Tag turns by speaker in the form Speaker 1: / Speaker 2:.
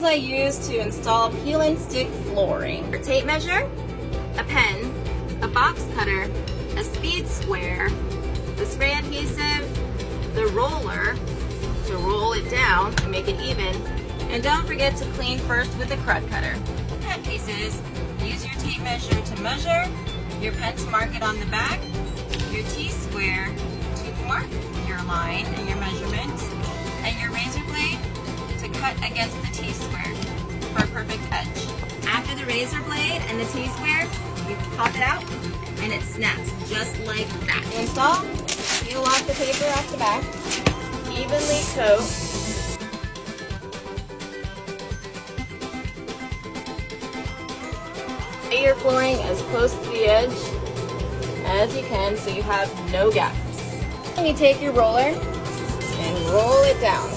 Speaker 1: I use to install peel and stick flooring.
Speaker 2: A tape measure, a pen, a box cutter, a speed square, the spray adhesive, the roller to roll it down and make it even, and don't forget to clean first with a crud cutter. Pen pieces, use your tape measure to measure, your pen to mark it on the back, your T-square to mark your line and your measurement, and your razor blade to cut against the T-square for a perfect edge. After the razor blade and the T-square, you pop it out and it snaps just like that.
Speaker 1: To install, peel off the paper off the back, evenly coat, lay your flooring as close to the edge as you can so you have no gaps. And you take your roller and roll it down.